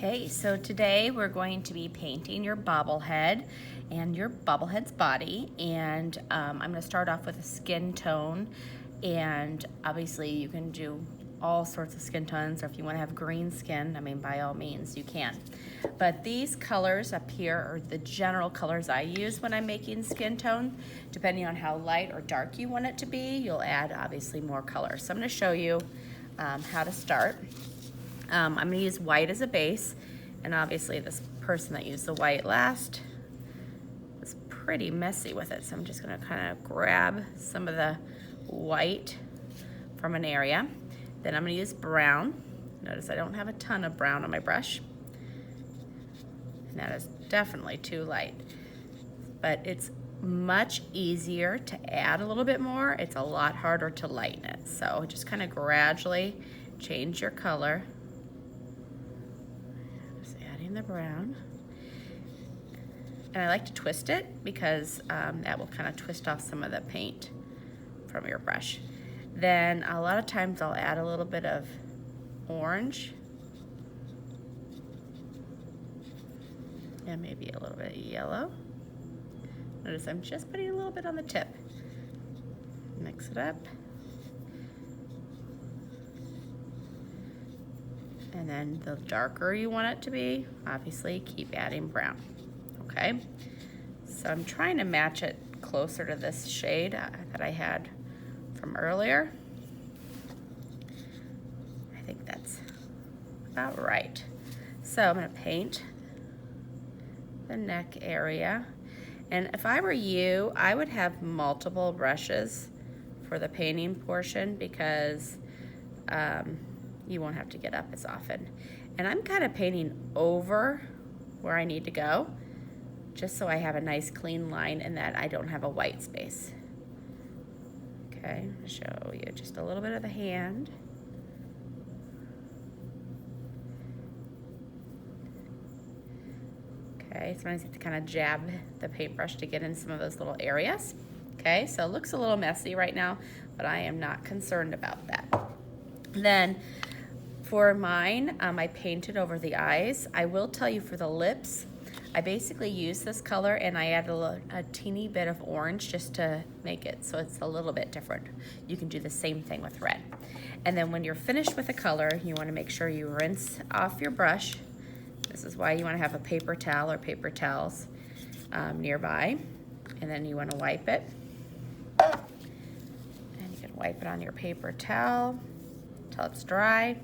Okay, so today we're going to be painting your bobblehead and your bobblehead's body, and I'm going to start off with a skin tone, and obviously you can do all sorts of skin tones, or if you want to have green skin, I mean, by all means you can. But these colors up here are the general colors I use when I'm making skin tone. Depending on how light or dark you want it to be, you'll add obviously more color. So I'm going to show you how to start. I'm going to use white as a base, and obviously this person that used the white last was pretty messy with it, so I'm just going to kind of grab some of the white from an area. Then I'm going to use brown. Notice I don't have a ton of brown on my brush, and that is definitely too light, but it's much easier to add a little bit more. It's a lot harder to lighten it, so just kind of gradually change your color. The brown, and I like to twist it because that will kind of twist off some of the paint from your brush. Then a lot of times I'll add a little bit of orange and maybe a little bit of yellow. Notice I'm just putting a little bit on the tip. Mix it up. And then the darker you want it to be, obviously keep adding brown, okay? So I'm trying to match it closer to this shade that I had from earlier. I think that's about right. So I'm gonna paint the neck area. And if I were you, I would have multiple brushes for the painting portion because you won't have to get up as often. And I'm kind of painting over where I need to go, just so I have a nice clean line and that I don't have a white space. Okay, I'll show you just a little bit of the hand. Okay, sometimes you have to kind of jab the paintbrush to get in some of those little areas. Okay, so it looks a little messy right now, but I am not concerned about that. Then for mine, I painted over the eyes. I will tell you for the lips, I basically use this color and I add a teeny bit of orange just to make it so it's a little bit different. You can do the same thing with red. And then when you're finished with the color, you want to make sure you rinse off your brush. This is why you want to have a paper towel or paper towels nearby. And then you want to wipe it. And you can wipe it on your paper towel until it's dry.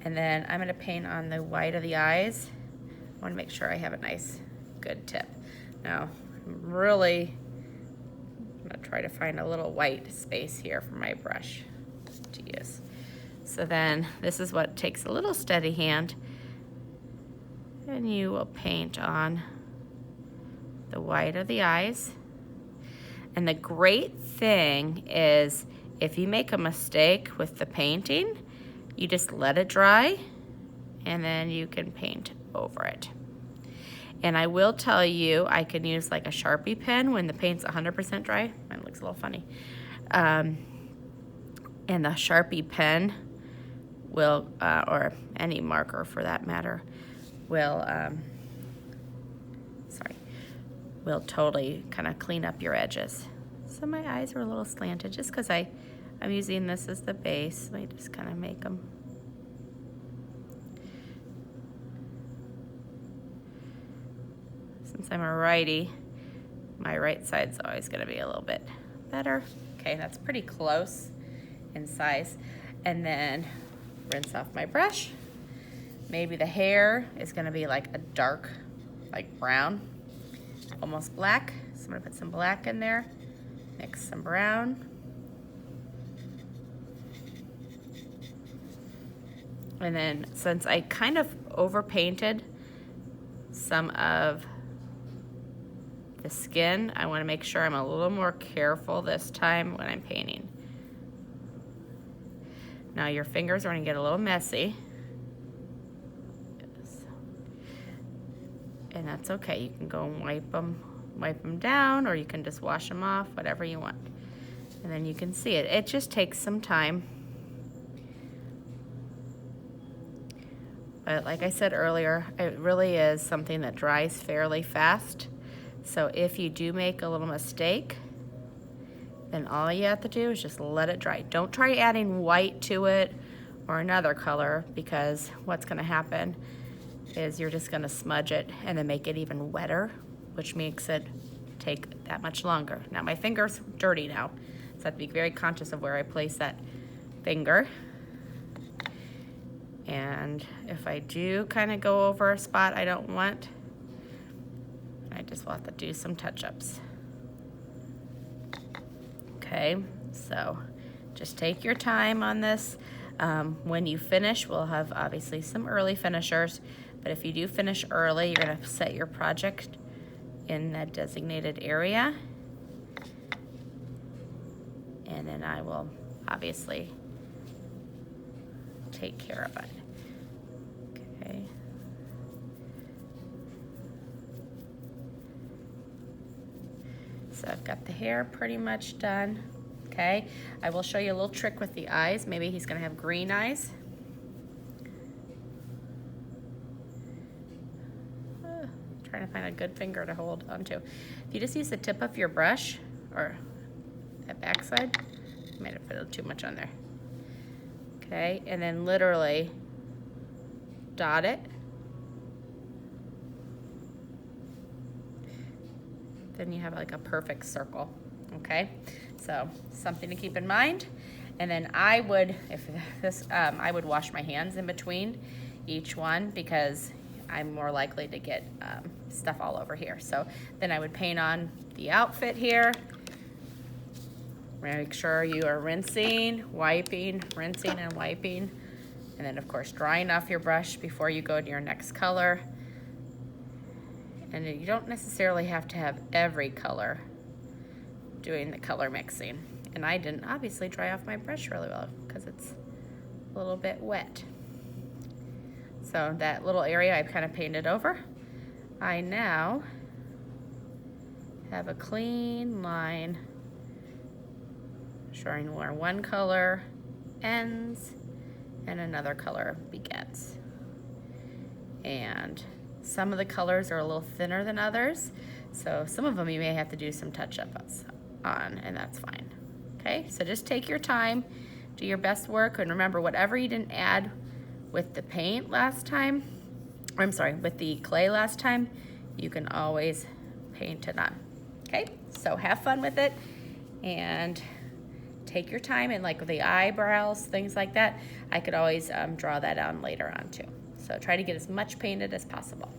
And then I'm gonna paint on the white of the eyes. I wanna make sure I have a nice, good tip. Now, I'm really gonna try to find a little white space here for my brush to use. So then, this is what takes a little steady hand, and you will paint on the white of the eyes. And the great thing is, if you make a mistake with the painting, you just let it dry and then you can paint over it. And I will tell you, I can use like a Sharpie pen when the paint's 100% dry. Mine looks a little funny. And the Sharpie pen will, or any marker for that matter, will totally kind of clean up your edges. So my eyes are a little slanted just because I'm using this as the base. Let me just kind of make them. Since I'm a righty, my right side's always going to be a little bit better. Okay, that's pretty close in size. And then rinse off my brush. Maybe the hair is going to be like a dark, like brown, almost black. So I'm going to put some black in there, mix some brown. And then since I kind of overpainted some of the skin, I want to make sure I'm a little more careful this time when I'm painting. Now your fingers are going to get a little messy. And that's okay. You can go and wipe them down, or you can just wash them off, whatever you want. And then you can see it. It just takes some time. But like I said earlier, it really is something that dries fairly fast. So if you do make a little mistake, then all you have to do is just let it dry. Don't try adding white to it or another color, because what's gonna happen is you're just gonna smudge it and then make it even wetter, which makes it take that much longer. Now my finger's dirty now, so I have to be very conscious of where I place that finger. And if I do kind of go over a spot I don't want, I just will have to do some touch-ups. Okay, so just take your time on this. When you finish, we'll have obviously some early finishers, but if you do finish early, you're gonna set your project in that designated area. And then I will obviously take care of it. Okay. So I've got the hair pretty much done. Okay, I will show you a little trick with the eyes. Maybe he's gonna have green eyes. Trying to find a good finger to hold onto. If you just use the tip of your brush, or that backside, I might have put too much on there. Okay, and then literally dot it. Then you have like a perfect circle. Okay, so something to keep in mind. And then I would, if this, I would wash my hands in between each one, because I'm more likely to get stuff all over here. So then I would paint on the outfit here. Make sure you are rinsing, wiping, rinsing and wiping. And then of course drying off your brush before you go to your next color. And you don't necessarily have to have every color doing the color mixing. And I didn't obviously dry off my brush really well because it's a little bit wet. So that little area I've kind of painted over. I now have a clean line showing where one color ends and another color begins. And some of the colors are a little thinner than others, so some of them you may have to do some touch-ups on, and that's fine. Okay, so just take your time, do your best work, and remember, whatever you didn't add with the paint last time, or I'm sorry, with the clay last time, you can always paint it on. Okay, so have fun with it, and take your time. And like with the eyebrows, things like that, I could always draw that on later on too. So try to get as much painted as possible.